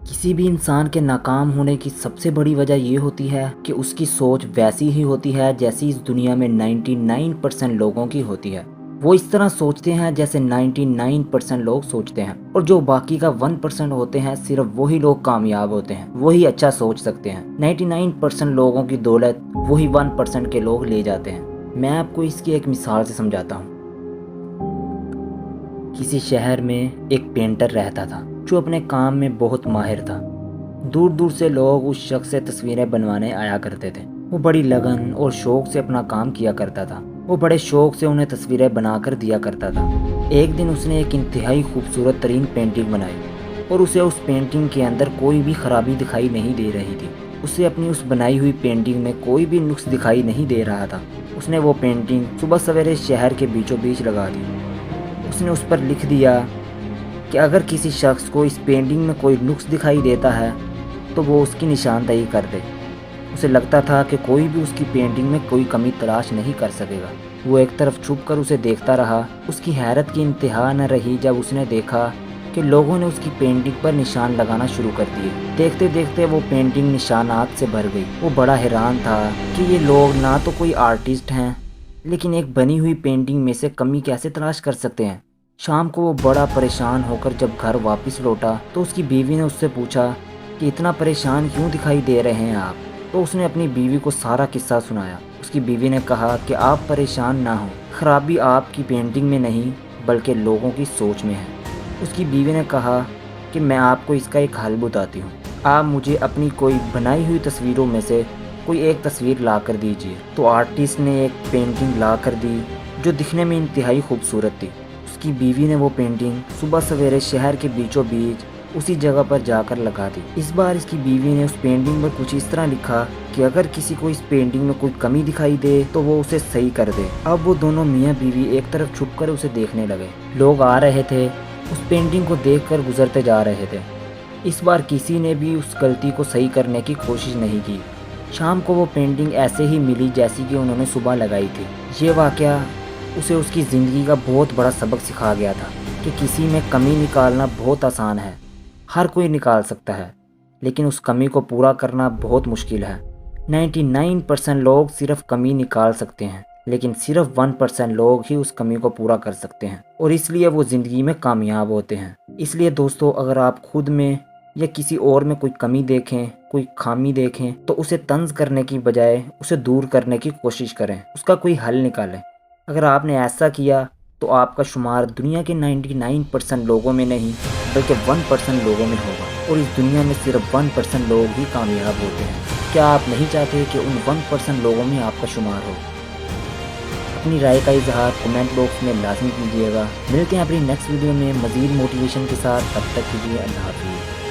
किसी भी इंसान के नाकाम होने की सबसे बड़ी वजह ये होती है कि उसकी सोच वैसी ही होती है जैसी इस दुनिया में 99% लोगों की होती है। वो इस तरह सोचते हैं जैसे 99% लोग सोचते हैं, और जो बाकी का 1% होते हैं सिर्फ वही लोग कामयाब होते हैं, वही अच्छा सोच सकते हैं। 99% लोगों की दौलत वही 1% के लोग ले जाते हैं। मैं आपको इसकी एक मिसाल से समझाता हूँ। किसी शहर में एक पेंटर रहता था जो अपने काम में बहुत माहिर था। दूर दूर से लोग उस शख्स से तस्वीरें बनवाने आया करते थे। वो बड़ी लगन और शौक से अपना काम किया करता था। वो बड़े शौक से उन्हें तस्वीरें बनाकर दिया करता था। एक दिन उसने एक इंतहाई खूबसूरत तरीन पेंटिंग बनाई और उसे उस पेंटिंग के अंदर कोई भी खराबी दिखाई नहीं दे रही थी। उसे अपनी उस बनाई हुई पेंटिंग में कोई भी नुक्स दिखाई नहीं दे रहा था। उसने वो पेंटिंग सुबह सवेरे शहर के बीचों बीच लगा दी। उसने उस पर लिख दिया कि अगर किसी शख्स को इस पेंटिंग में कोई नुक्स दिखाई देता है तो वो उसकी निशानदेही कर दे। उसे लगता था कि कोई भी उसकी पेंटिंग में कोई कमी तलाश नहीं कर सकेगा। वो एक तरफ छुप कर उसे देखता रहा। उसकी हैरत की इंतहा न रही जब उसने देखा कि लोगों ने उसकी पेंटिंग पर निशान लगाना शुरू कर दिए। देखते देखते वो पेंटिंग निशानात से भर गई। वो बड़ा हैरान था कि ये लोग ना तो कोई आर्टिस्ट हैं, लेकिन एक बनी हुई पेंटिंग में से कमी कैसे तलाश कर सकते हैं। शाम को वो बड़ा परेशान होकर जब घर वापस लौटा तो उसकी बीवी ने उससे पूछा कि इतना परेशान क्यों दिखाई दे रहे हैं आप। तो उसने अपनी बीवी को सारा किस्सा सुनाया। उसकी बीवी ने कहा कि आप परेशान ना हो, खराबी आपकी पेंटिंग में नहीं बल्कि लोगों की सोच में है। उसकी बीवी ने कहा कि मैं आपको इसका एक हल बताती हूँ। आप मुझे अपनी कोई बनाई हुई तस्वीरों में से कोई एक तस्वीर ला कर दीजिए। तो आर्टिस्ट ने एक पेंटिंग ला कर दी जो दिखने में इंतहाई खूबसूरत थी। उसकी बीवी ने वो पेंटिंग सुबह सवेरे शहर के बीचों बीच उसी जगह पर जाकर लगा दी। इस बार इसकी बीवी ने उस पेंटिंग पर कुछ इस तरह लिखा कि अगर किसी को इस पेंटिंग में कोई कमी दिखाई दे तो वो उसे सही कर दे। अब वो दोनों मियाँ बीवी एक तरफ छुपकर उसे देखने लगे। लोग आ रहे थे, उस पेंटिंग को देखकर गुजरते जा रहे थे। इस बार किसी ने भी उस गलती को सही करने की कोशिश नहीं की। शाम को वो पेंटिंग ऐसे ही मिली जैसी कि उन्होंने सुबह लगाई थी। ये वाकया उसे उसकी ज़िंदगी का बहुत बड़ा सबक सिखा गया था कि किसी में कमी निकालना बहुत आसान है, हर कोई निकाल सकता है, लेकिन उस कमी को पूरा करना बहुत मुश्किल है। 99% लोग सिर्फ कमी निकाल सकते हैं, लेकिन सिर्फ 1% लोग ही उस कमी को पूरा कर सकते हैं, और इसलिए वो ज़िंदगी में कामयाब होते हैं। इसलिए दोस्तों, अगर आप खुद में या किसी और में कोई कमी देखें, कोई खामी देखें, तो उसे तंज करने की बजाय उसे दूर करने की कोशिश करें, उसका कोई हल निकालें। अगर आपने ऐसा किया तो आपका शुमार दुनिया के 99% लोगों में नहीं बल्कि 1% लोगों में होगा, और इस दुनिया में सिर्फ 1% लोग ही कामयाब होते हैं। क्या आप नहीं चाहते कि उन 1% लोगों में आपका शुमार हो? अपनी राय का इजहार कमेंट बॉक्स में लाजमी कीजिएगा। मिलते हैं अपनी नेक्स्ट वीडियो में मज़ीद मोटिवेशन के साथ। तब तक के लिए अल्लाह हाफ़िज़।